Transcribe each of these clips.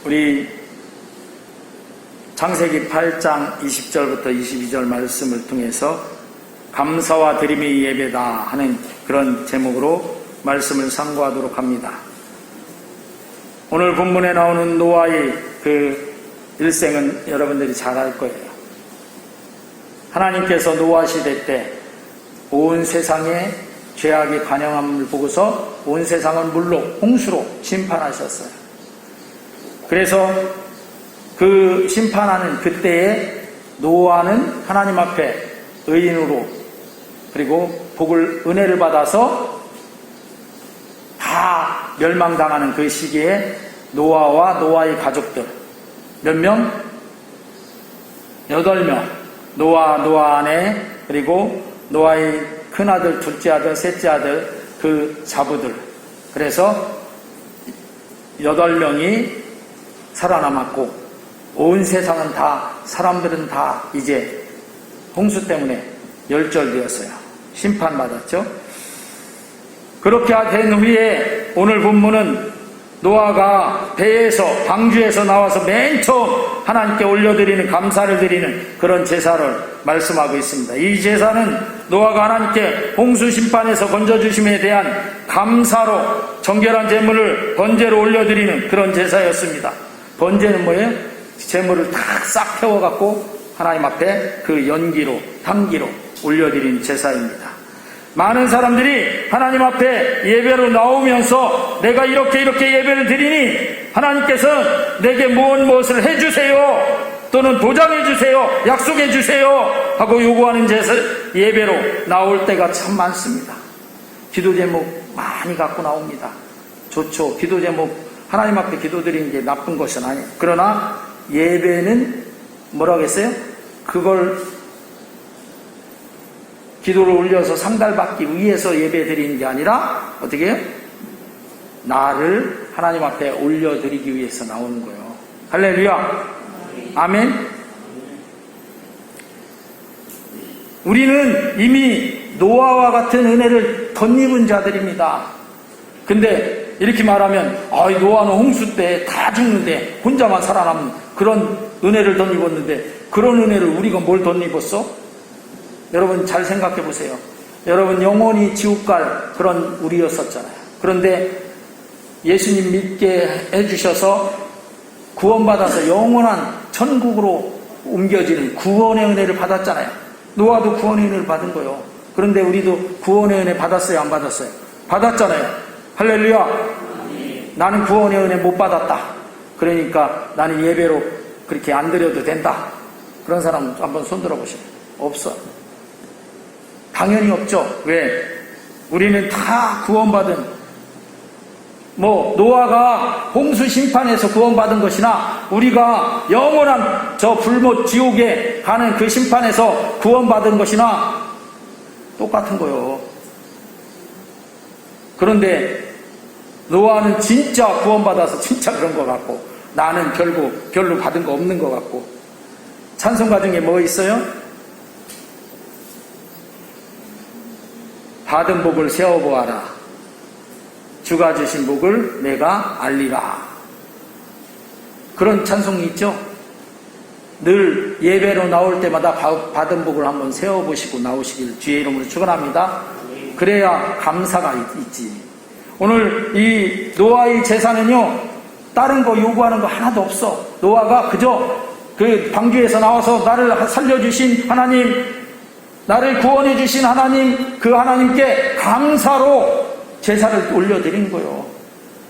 우리 창세기 8장 20절부터 22절 말씀을 통해서 감사와 드림의 예배다 하는 그런 제목으로 말씀을 상고하도록 합니다. 오늘 본문에 나오는 노아의 그 일생은 여러분들이 잘 알 거예요. 하나님께서 노아 시대 때 온 세상에 죄악이 관영함을 보고서 온 세상을 물로 홍수로 심판하셨어요. 그래서 그 심판하는 그때에 노아는 하나님 앞에 의인으로 그리고 은혜를 받아서 다 멸망당하는 그 시기에 노아와 노아의 가족들 몇 명? 8명. 노아 아내 그리고 노아의 큰아들, 둘째 아들, 셋째 아들 그 자부들. 그래서 8명이 살아남았고 온 세상은 다 사람들은 다 이제 홍수 때문에 멸절되었어요. 심판받았죠. 그렇게 된 후에 오늘 본문은 노아가 배에서 방주에서 나와서 맨 처음 하나님께 올려드리는 감사를 드리는 그런 제사를 말씀하고 있습니다. 이 제사는 노아가 하나님께 홍수 심판에서 건져주심에 대한 감사로 정결한 제물을 번제로 올려드리는 그런 제사였습니다. 번제는 뭐예요? 제물을 싹 태워갖고 하나님 앞에 그 연기로 향기로 올려드리는 제사입니다. 많은 사람들이 하나님 앞에 예배로 나오면서 내가 이렇게 예배를 드리니 하나님께서 내게 무엇을 해주세요 또는 보장해주세요 약속해주세요 하고 요구하는 예배로 나올 때가 참 많습니다. 기도 제목 많이 갖고 나옵니다. 좋죠. 기도 제목 하나님 앞에 기도드리는 게 나쁜 것은 아니에요. 그러나 예배는 뭐라고 했어요? 그걸 기도를 올려서 상달받기 위해서 예배드리는 게 아니라 어떻게 해요? 나를 하나님 앞에 올려드리기 위해서 나오는 거예요. 할렐루야. 아멘. 우리는 이미 노아와 같은 은혜를 덧입은 자들입니다. 근데 이렇게 말하면 노아는 홍수 때 다 죽는데 혼자만 살아남는 그런 은혜를 덧입었는데 그런 은혜를 우리가 뭘 덧입었어? 여러분 잘 생각해 보세요. 여러분 영원히 지옥 갈 그런 우리였었잖아요. 그런데 예수님 믿게 해주셔서 구원받아서 영원한 천국으로 옮겨지는 구원의 은혜를 받았잖아요. 노아도 구원의 은혜를 받은 거예요. 그런데 우리도 구원의 은혜 받았어요? 안 받았어요? 받았잖아요. 할렐루야. 나는 구원의 은혜 못 받았다. 그러니까 나는 예배로 그렇게 안 드려도 된다. 그런 사람 한번 손 들어보세요. 없어. 당연히 없죠. 왜? 우리는 다 구원받은 노아가 홍수 심판에서 구원받은 것이나 우리가 영원한 저 불못 지옥에 가는 그 심판에서 구원받은 것이나 똑같은 거예요. 그런데 노아는 진짜 구원받아서 진짜 그런 것 같고 나는 별로 받은 거 없는 것 같고 찬송가 중에 뭐 있어요? 받은 복을 세어보아라. 주가 주신 복을 내가 알리라. 그런 찬송이 있죠. 늘 예배로 나올 때마다 받은 복을 한번 세어보시고 나오시길 주의 이름으로 축원합니다. 그래야 감사가 있지. 오늘 이 노아의 제사는요 다른 거 요구하는 거 하나도 없어. 노아가 그저 그 방주에서 나와서 나를 살려주신 하나님, 나를 구원해 주신 하나님, 그 하나님께 감사로 제사를 올려드린 거예요.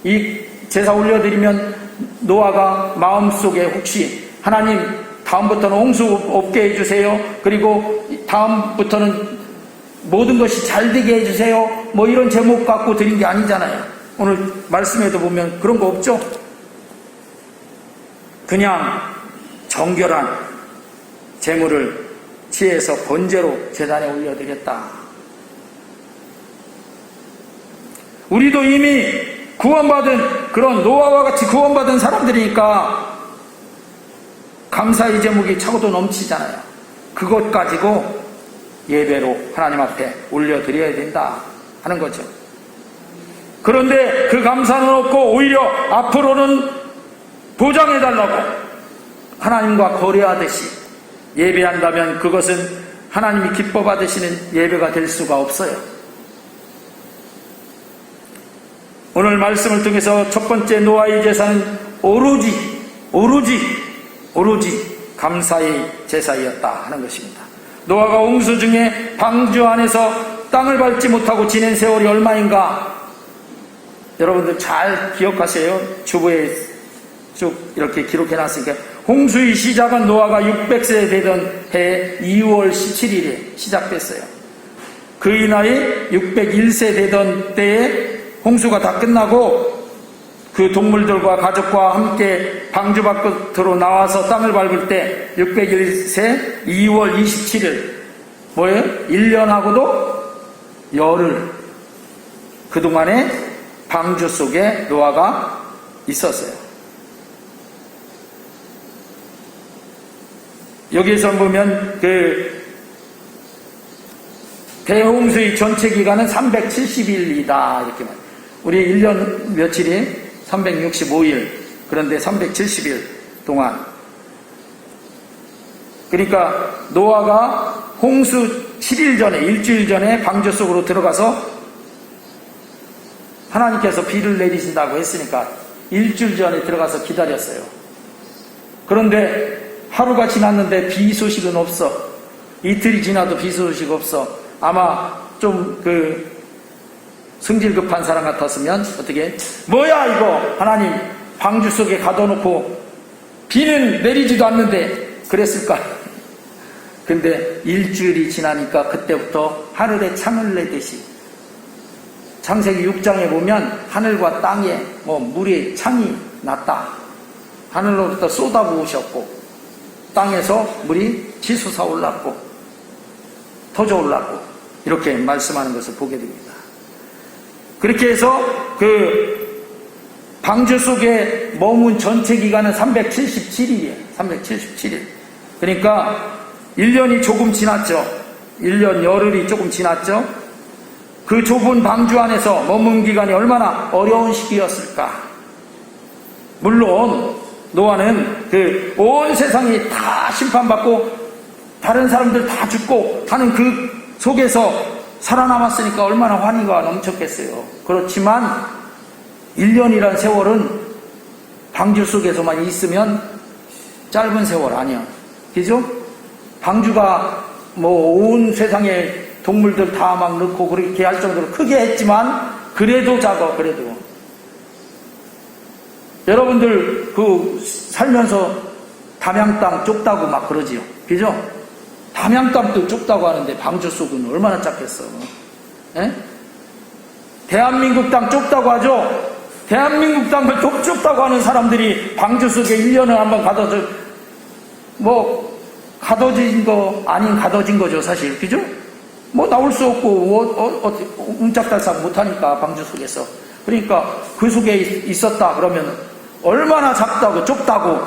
이 제사 올려드리면 노아가 마음속에 혹시 하나님 다음부터는 홍수 없게 해주세요. 그리고 다음부터는 모든 것이 잘 되게 해주세요. 뭐 이런 제목 갖고 드린 게 아니잖아요. 오늘 말씀에도 보면 그런 거 없죠. 그냥 정결한 제물을 취해서 번제로 제단에 올려드렸다. 우리도 이미 구원받은 그런 노아와 같이 구원받은 사람들이니까 감사의 제목이 차고도 넘치잖아요. 그것 가지고 예배로 하나님 앞에 올려드려야 된다 하는 거죠. 그런데 그 감사는 없고 오히려 앞으로는 보장해달라고 하나님과 거래하듯이 예배한다면 그것은 하나님이 기뻐 받으시는 예배가 될 수가 없어요. 오늘 말씀을 통해서 첫 번째 노아의 제사는 오로지 감사의 제사였다 하는 것입니다. 노아가 홍수 중에 방주 안에서 땅을 밟지 못하고 지낸 세월이 얼마인가? 여러분들 잘 기억하세요. 주보에 쭉 이렇게 기록해놨으니까 홍수의 시작은 노아가 600세 되던 해 2월 17일에 시작됐어요. 그의 나이 601세 되던 때에 홍수가 다 끝나고 그 동물들과 가족과 함께 방주 밖으로 나와서 땅을 밟을 때 601세 2월 27일 뭐예요? 1년하고도 열흘 그동안에 방주 속에 노아가 있었어요. 여기에서 보면 그 대홍수의 전체 기간은 370일이다 이렇게 말. 우리 1년 며칠이 365일 그런데 370일 동안 그러니까 노아가 홍수 7일 전에 일주일 전에 방주 속으로 들어가서 하나님께서 비를 내리신다고 했으니까 일주일 전에 들어가서 기다렸어요. 그런데 하루가 지났는데 비 소식은 없어. 이틀이 지나도 비 소식 없어. 아마 좀 성질 급한 사람 같았으면 어떻게 뭐야 이거 하나님 방주 속에 가둬놓고 비는 내리지도 않는데 그랬을까? 근데 일주일이 지나니까 그때부터 하늘에 창을 내듯이 창세기 6장에 보면 하늘과 땅에 물에 창이 났다. 하늘로부터 쏟아부으셨고 땅에서 물이 치솟아 올랐고 터져 올랐고 이렇게 말씀하는 것을 보게 됩니다. 그렇게 해서 그 방주 속에 머문 전체 기간은 377일이에요. 377일. 그러니까 1년이 조금 지났죠. 1년 열흘이 조금 지났죠. 그 좁은 방주 안에서 머문 기간이 얼마나 어려운 시기였을까. 물론 노아는 그 온 세상이 다 심판받고 다른 사람들 다 죽고 하는 그 속에서 살아남았으니까 얼마나 환희가 넘쳤겠어요. 그렇지만 1년이란 세월은 방주 속에서만 있으면 짧은 세월 아니야. 그죠? 방주가 온 세상에 동물들 다 막 넣고 그렇게 할 정도로 크게 했지만 그래도 작아. 그래도 여러분들 살면서 담양 땅 좁다고 막 그러지요. 그죠? 담양 땅도 좁다고 하는데 방주 속은 얼마나 작겠어. 에? 대한민국 땅 좁다고 하죠? 대한민국 땅을 좁다고 하는 사람들이 방주 속에 1년을 한번 가둬진 거 아닌 가둬진 거죠, 사실. 그죠? 나올 수 없고, 움짝달싹 못하니까, 방주 속에서. 그러니까 그 속에 있었다 그러면 얼마나 작다고, 좁다고,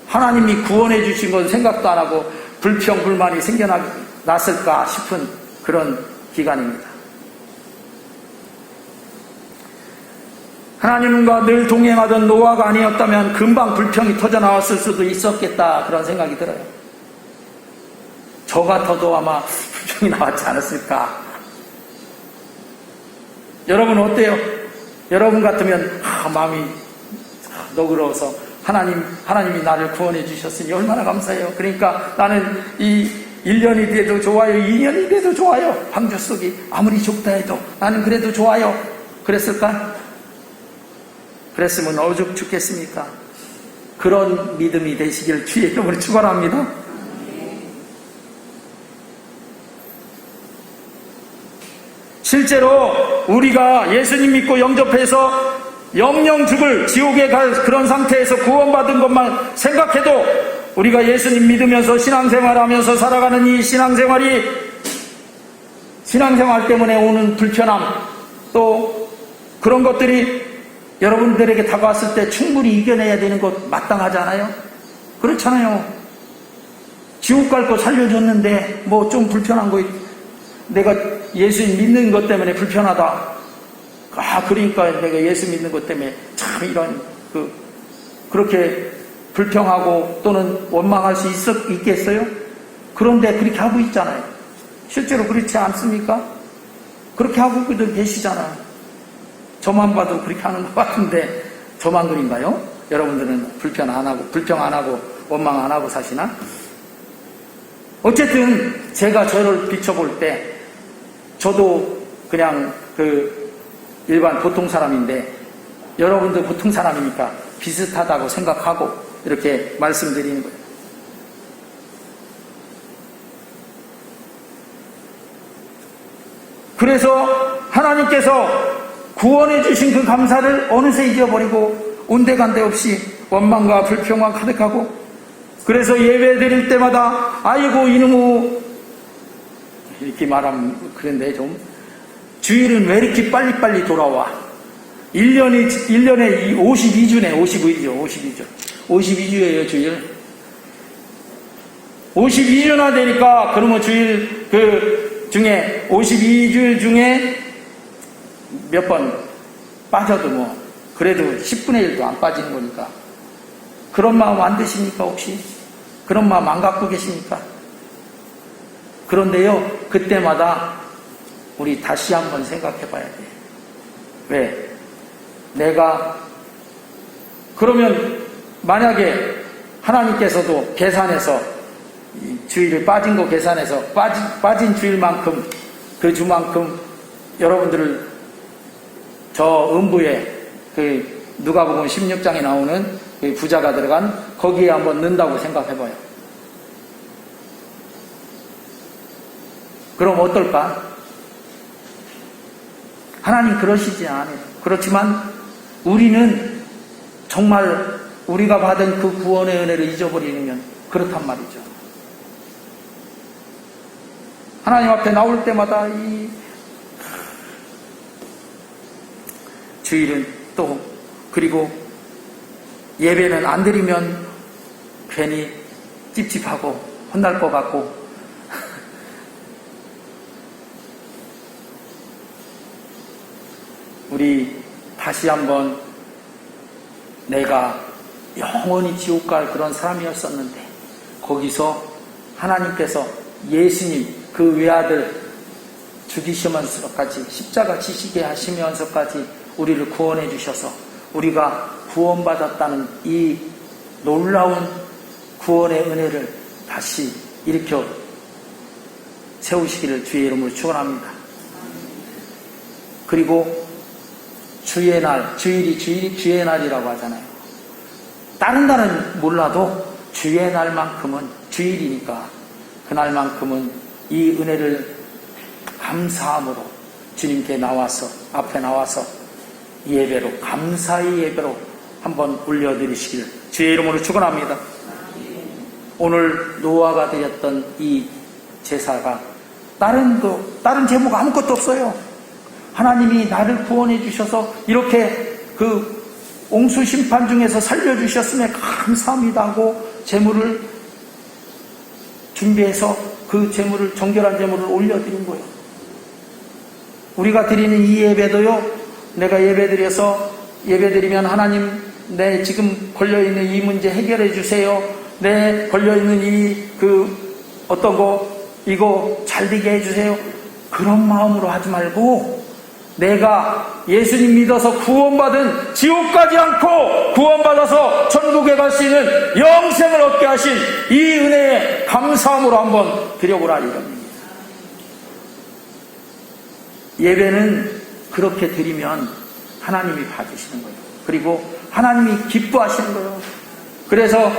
하나님이 구원해 주신 건 생각도 안 하고, 불평, 불만이 생겨났을까 싶은 그런 기간입니다. 하나님과 늘 동행하던 노아가 아니었다면 금방 불평이 터져 나왔을 수도 있었겠다 그런 생각이 들어요. 저 같아도 아마 불평이 나왔지 않았을까. 여러분 어때요? 여러분 같으면 마음이 너그러워서 하나님이 나를 구원해 주셨으니 얼마나 감사해요. 그러니까 나는 이 1년이 돼도 좋아요, 2년이 돼도 좋아요. 방주 속이 아무리 좁다 해도 나는 그래도 좋아요. 그랬을까? 그랬으면 어죽 죽겠습니까? 그런 믿음이 되시길 주의 이름으로 축원합니다. 실제로 우리가 예수님 믿고 영접해서 영영 죽을 지옥에 갈 그런 상태에서 구원받은 것만 생각해도 우리가 예수님 믿으면서 신앙생활하면서 살아가는 이 신앙생활 때문에 오는 불편함 또 그런 것들이 여러분들에게 다가왔을 때 충분히 이겨내야 되는 것 마땅하잖아요. 그렇잖아요. 지옥 갈 거 살려줬는데 좀 불편한 거 내가 예수님 믿는 것 때문에 불편하다. 그러니까 내가 예수 믿는 것 때문에 참 이런 그렇게 불평하고 또는 원망할 수 있겠어요? 그런데 그렇게 하고 있잖아요. 실제로 그렇지 않습니까? 그렇게 하고 계시잖아요. 저만 봐도 그렇게 하는 것 같은데 저만 그린가요? 여러분들은 불평 안 하고 원망 안 하고 사시나? 어쨌든 제가 저를 비춰볼 때 저도 그냥 일반 보통 사람인데 여러분도 보통 사람이니까 비슷하다고 생각하고 이렇게 말씀드리는 거예요. 그래서 하나님께서 구원해 주신 그 감사를 어느새 잊어버리고 온데간데 없이 원망과 불평과 가득하고, 그래서 예배 드릴 때마다 아이고 이놈의 이렇게 말하면 그런데 좀 주일은 왜 이렇게 빨리빨리 돌아와? 1년에 52주네. 52주예요 주일. 52주나 되니까 그러면 주일 중에 52주일 중에 몇 번 빠져도 뭐 그래도 10분의 1도 안 빠지는 거니까 그런 마음 안 드십니까 혹시? 그런 마음 안 갖고 계십니까? 그런데요, 그때마다 우리 다시 한번 생각해 봐야 돼요. 왜? 내가 그러면 만약에 하나님께서도 계산해서 주일을 빠진 거 계산해서 빠진 주일만큼 그 주만큼 여러분들을 저 음부에 누가복음 16장에 나오는 부자가 들어간 거기에 한번 넣는다고 생각해봐요. 그럼 어떨까? 하나님 그러시지 않아요. 그렇지만 우리는 정말 우리가 받은 그 구원의 은혜를 잊어버리면 그렇단 말이죠. 하나님 앞에 나올 때마다 이 주일은 또 그리고 예배는 안 드리면 괜히 찝찝하고 혼날 것 같고 우리 다시 한번 내가 영원히 지옥 갈 그런 사람이었었는데 거기서 하나님께서 예수님 그 외아들 죽이시면서까지 십자가 지시게 하시면서까지 우리를 구원해 주셔서 우리가 구원받았다는 이 놀라운 구원의 은혜를 다시 일으켜 세우시기를 주의 이름으로 축원합니다. 그리고 주의 날, 주일이 주의 날이라고 하잖아요. 다른 날은 몰라도 주의 날만큼은 주일이니까 그날만큼은 이 은혜를 감사함으로 주님께 앞에 나와서 예배로, 감사의 예배로 한번 올려드리시길 주의 이름으로 축원합니다. 오늘 노아가 드렸던 이 제사가 다른 제목 아무것도 없어요. 하나님이 나를 구원해 주셔서 이렇게 그 옹수 심판 중에서 살려주셨음에 감사합니다 하고 제물을 준비해서 그 제물을, 정결한 제물을 올려드린 거예요. 우리가 드리는 이 예배도요, 내가 예배드리면 하나님, 내 지금 걸려있는 이 문제 해결해 주세요. 내 걸려있는 이거 잘 되게 해주세요. 그런 마음으로 하지 말고, 내가 예수님 믿어서 구원받은 지옥 가지 않고 구원받아서 천국에 갈 수 있는 영생을 얻게 하신 이 은혜에 감사함으로 한번 드려보라 이겁니다. 예배는 그렇게 드리면 하나님이 봐주시는 거예요. 그리고 하나님이 기뻐하시는 거예요. 그래서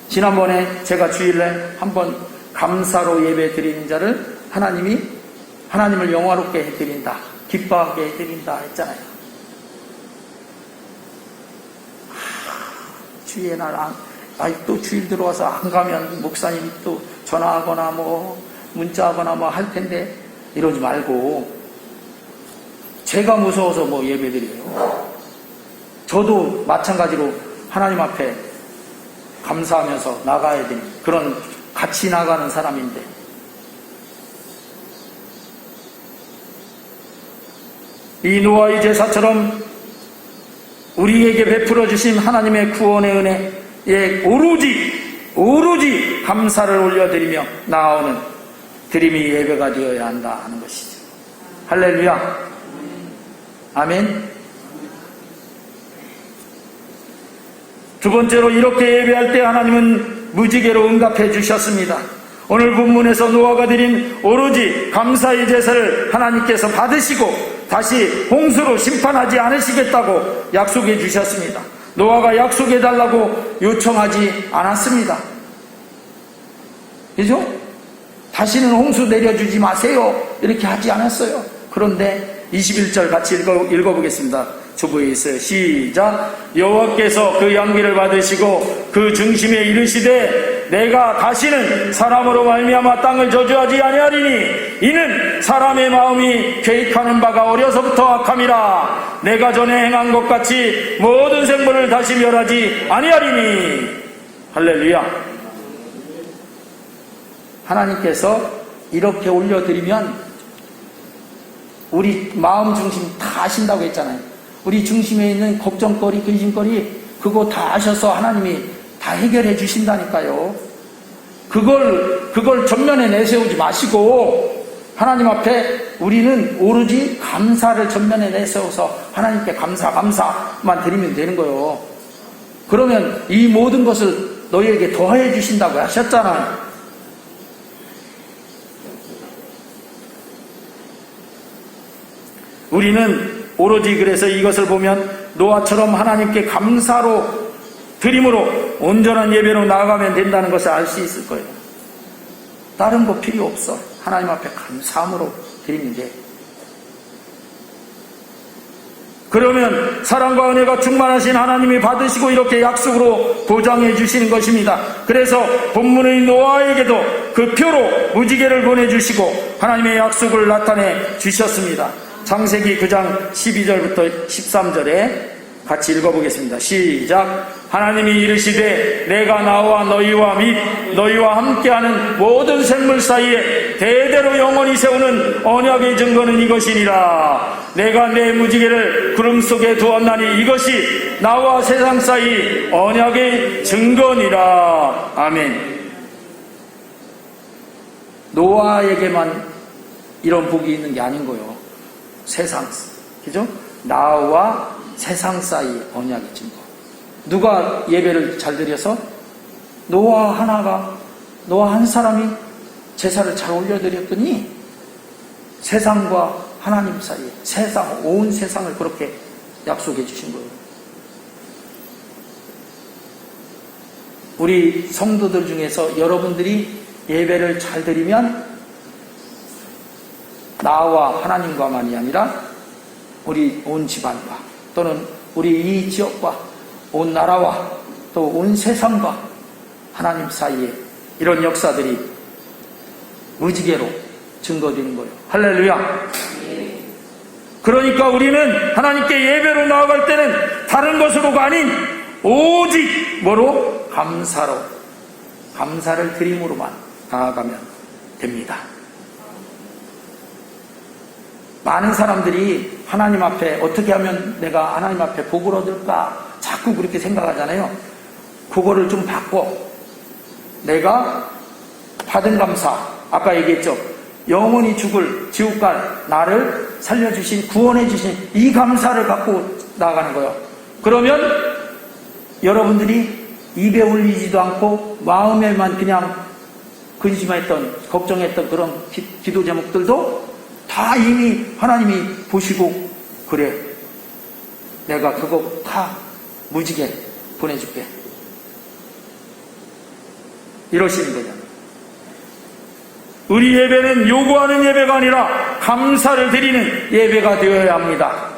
지난번에 제가 주일날 한번 감사로 예배 드리는 자를 하나님을 영화롭게 해드린다, 기뻐하게 해드린다 했잖아요. 주일의 날 또 주일 들어와서 안 가면 목사님이 또 전화하거나 문자하거나 할 텐데 이러지 말고, 제가 무서워서 예배드려요. 저도 마찬가지로 하나님 앞에 감사하면서 나가야 되는 그런 같이 나가는 사람인데, 이 노아의 제사처럼 우리에게 베풀어 주신 하나님의 구원의 은혜에 오로지 감사를 올려드리며 나아오는 드림이 예배가 되어야 한다 하는 것이죠. 할렐루야. 아멘. 두 번째로, 이렇게 예배할 때 하나님은 무지개로 응답해 주셨습니다. 오늘 본문에서 노아가 드린 오로지 감사의 제사를 하나님께서 받으시고 다시 홍수로 심판하지 않으시겠다고 약속해 주셨습니다. 노아가 약속해 달라고 요청하지 않았습니다. 그죠? 다시는 홍수 내려주지 마세요 이렇게 하지 않았어요. 그런데 21절 같이 읽어보겠습니다. 주부에 있어요. 시작. 여호와께서 그 양귀를 받으시고 그 중심에 이르시되 내가 다시는 사람으로 말미암아 땅을 저주하지 아니하리니 이는 사람의 마음이 계획하는 바가 어려서부터 악함이라. 내가 전에 행한 것 같이 모든 생물을 다시 멸하지 아니하리니. 할렐루야. 하나님께서 이렇게 올려드리면 우리 마음 중심 다 아신다고 했잖아요. 우리 중심에 있는 걱정거리, 근심거리 그거 다 아셔서 하나님이 다 해결해 주신다니까요. 그걸 전면에 내세우지 마시고 하나님 앞에 우리는 오로지 감사를 전면에 내세워서 하나님께 감사만 드리면 되는 거예요. 그러면 이 모든 것을 너희에게 더해 주신다고 하셨잖아요. 우리는 오로지 그래서 이것을 보면 노아처럼 하나님께 감사로 드림으로 온전한 예배로 나아가면 된다는 것을 알 수 있을 거예요. 다른 거 필요 없어. 하나님 앞에 감사함으로 드리면 돼. 그러면 사랑과 은혜가 충만하신 하나님이 받으시고 이렇게 약속으로 보장해 주시는 것입니다. 그래서 본문의 노아에게도 그 표로 무지개를 보내주시고 하나님의 약속을 나타내 주셨습니다. 창세기 9장 12절부터 13절에 같이 읽어보겠습니다. 시작. 하나님이 이르시되 내가 나와 너희와 및 너희와 함께하는 모든 생물 사이에 대대로 영원히 세우는 언약의 증거는 이것이니라. 내가 내 무지개를 구름 속에 두었나니 이것이 나와 세상 사이 언약의 증거니라. 아멘. 노아에게만 이런 복이 있는 게 아닌 거예요. 세상, 그죠? 나와 세상 사이 언약의 증거. 누가 예배를 잘 드려서? 노아 한 사람이 제사를 잘 올려드렸더니 세상과 하나님 사이에 온 세상을 그렇게 약속해 주신 거예요. 우리 성도들 중에서 여러분들이 예배를 잘 드리면 나와 하나님과만이 아니라 우리 온 집안과 또는 우리 이 지역과 온 나라와 또 온 세상과 하나님 사이에 이런 역사들이 무지개로 증거되는 거예요. 할렐루야. 그러니까 우리는 하나님께 예배로 나아갈 때는 다른 것으로가 아닌 오직 뭐로? 감사를 드림으로만 나아가면 됩니다. 많은 사람들이 하나님 앞에 어떻게 하면 내가 하나님 앞에 복을 얻을까 자꾸 그렇게 생각하잖아요. 그거를 좀 바꿔. 내가 받은 감사, 아까 얘기했죠. 영원히 죽을 지옥갈 나를 살려주신, 구원해주신 이 감사를 갖고 나아가는 거예요. 그러면 여러분들이 입에 올리지도 않고 마음에만 그냥 근심했던, 걱정했던 그런 기도 제목들도 다 이미 하나님이 보시고, 그래, 내가 그거 다 무지개 보내줄게, 이러시는 거잖아요. 우리 예배는 요구하는 예배가 아니라 감사를 드리는 예배가 되어야 합니다.